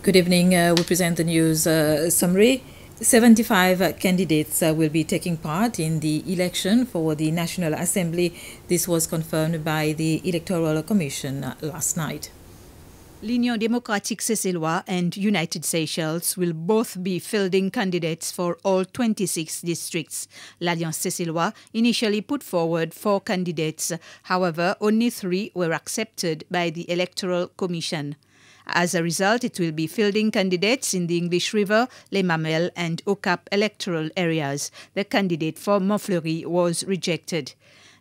Good evening. We present the news summary. 75 candidates will be taking part in the election for the National Assembly. This was confirmed by the Electoral Commission last night. L'Union démocratique Seychellois and United Seychelles will both be fielding candidates for all 26 districts. L'Alliance Seychellois initially put forward 4 candidates. However, only 3 were accepted by the Electoral Commission. As a result, it will be fielding candidates in the English River, Les Mamelles and Okap electoral areas. The candidate for Montfleury was rejected.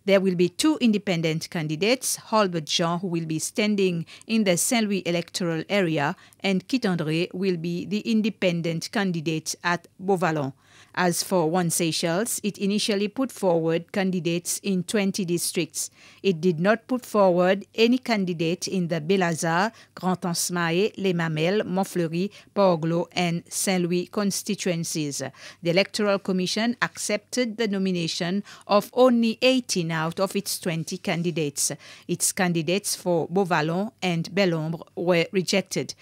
There will be 2 independent candidates, Halbert Jean, who will be standing in the Saint-Louis electoral area, and Kit André will be the independent candidate at Beauvallon. As for One Seychelles, it initially put forward candidates in 20 districts. It did not put forward any candidate in the Bel-Hazard, Grand Anse-Mahé, Les Mamelles, Montfleury, Port-Glos and Saint-Louis constituencies. The Electoral Commission accepted the nomination of only 18 out of its 20 candidates. Its candidates for Beauvallon and Bel-Ombre were rejected.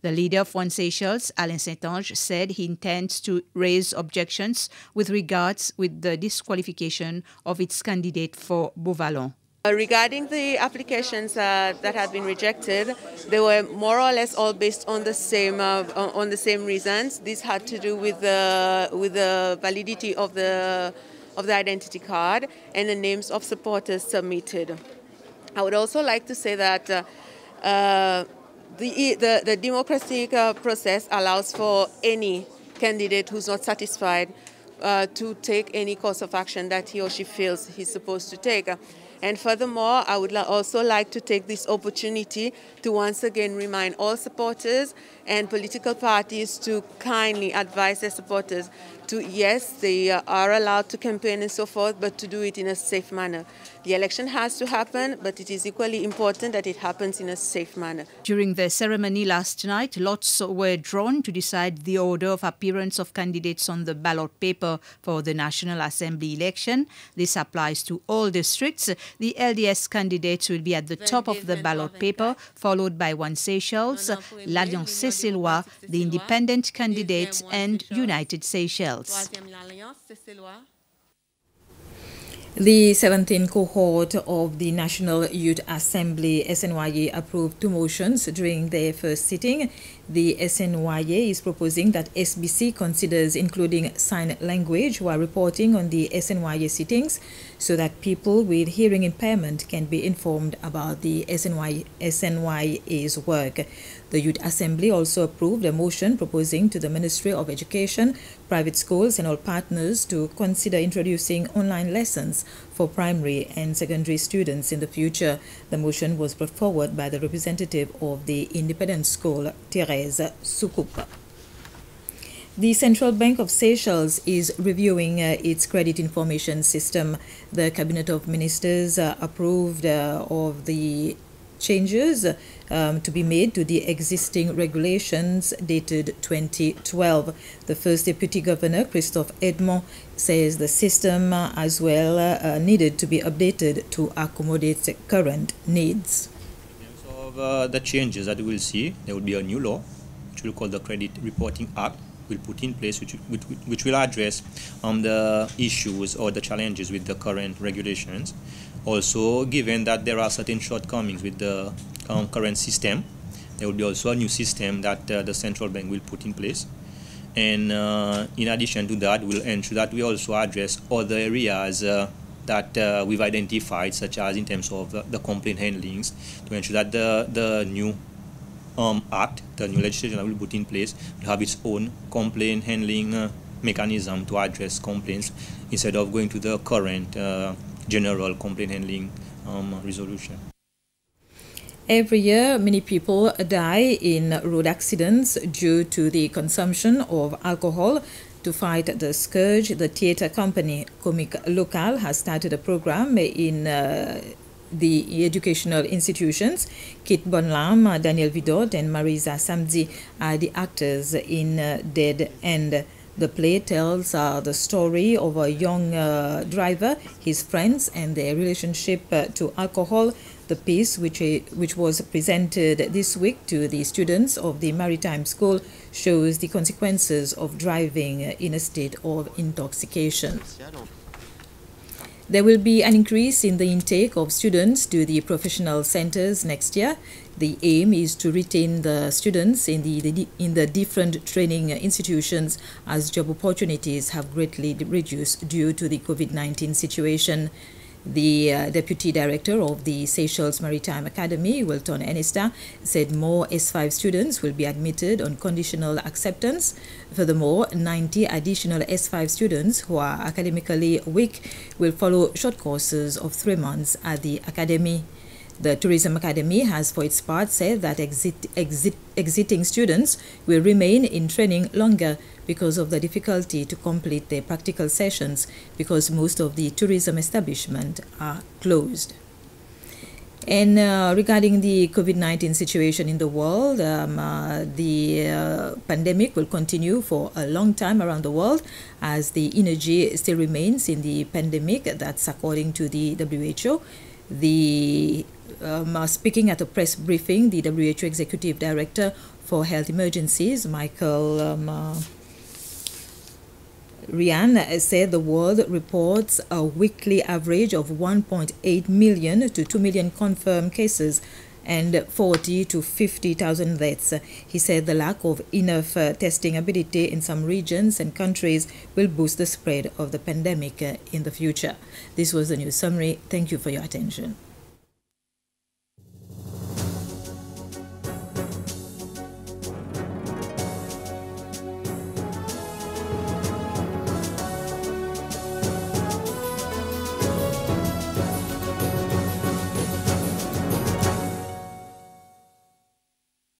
The leader of One Seychelles, Alain Saint-Ange, said he intends to raise objections with regards with the disqualification of its candidate for Beauvallon. Regarding the applications that have been rejected, they were more or less all based on the same reasons. This had to do with the validity of the identity card and the names of supporters submitted. I would also like to say that the democratic process allows for any candidate who's not satisfied to take any course of action that he or she feels he's supposed to take. And furthermore, I would also like to take this opportunity to once again remind all supporters and political parties to kindly advise their supporters to, yes, they are allowed to campaign and so forth, but to do it in a safe manner. The election has to happen, but it is equally important that it happens in a safe manner. During the ceremony last night, lots were drawn to decide the order of appearance of candidates on the ballot paper for the National Assembly election. This applies to all districts. The LDS candidates will be at the top of the ballot paper, followed by One Seychelles, l'Alliance Seychellois, the independent candidates, and United Seychelles. The 17th cohort of the National Youth Assembly SNYA approved 2 motions during their first sitting. The SNYA is proposing that SBC considers including sign language while reporting on the SNYA sittings so that people with hearing impairment can be informed about the SNYA's work. The Youth Assembly also approved a motion proposing to the Ministry of Education, private schools and all partners to consider introducing online lessons for primary and secondary students in the future. The motion was brought forward by the representative of the independent school, Therese Soukup. The Central Bank of Seychelles is reviewing its credit information system. The Cabinet of Ministers approved of the changes to be made to the existing regulations dated 2012. The first Deputy Governor, Christophe Edmond, says the system as well needed to be updated to accommodate current needs. In terms of the changes that we will see, there will be a new law, which we'll call the Credit Reporting Act, will put in place, which will address the issues or the challenges with the current regulations. Also, given that there are certain shortcomings with the current system, there will be also a new system that the central bank will put in place. And in addition to that, we'll ensure that we also address other areas that we've identified, such as in terms of the complaint handlings, to ensure that the new act, the new legislation that will put in place, will have its own complaint handling mechanism to address complaints instead of going to the current general complaint handling resolution. Every year, many people die in road accidents due to the consumption of alcohol. To fight the scourge, the theatre company Comique Local has started a program in the educational institutions. Kit Bonlam, Daniel Vidot and Marisa Samdi are the actors in Dead End. The play tells the story of a young driver, his friends, and their relationship to alcohol. The The piece, which was presented this week to the students of the Maritime School, shows the consequences of driving in a state of intoxication. There will be an increase in the intake of students to the professional centers next year. The aim is to retain the students in the different training institutions, as job opportunities have greatly reduced due to the COVID-19 situation. The Deputy Director of the Seychelles Maritime Academy, Wilton Enista, said more S5 students will be admitted on conditional acceptance. Furthermore, 90 additional S5 students who are academically weak will follow short courses of 3 months at the Academy. The Tourism Academy has, for its part, said that exiting students will remain in training longer because of the difficulty to complete their practical sessions, because most of the tourism establishments are closed. And regarding the COVID-19 situation in the world, the pandemic will continue for a long time around the world, as the energy still remains in the pandemic. That's according to the WHO. Speaking at a press briefing, the WHO Executive Director for Health Emergencies, Michael Ryan, said the world reports a weekly average of 1.8 million to 2 million confirmed cases and 40 to 50,000 deaths. He said the lack of enough testing ability in some regions and countries will boost the spread of the pandemic in the future. This was the news summary. Thank you for your attention.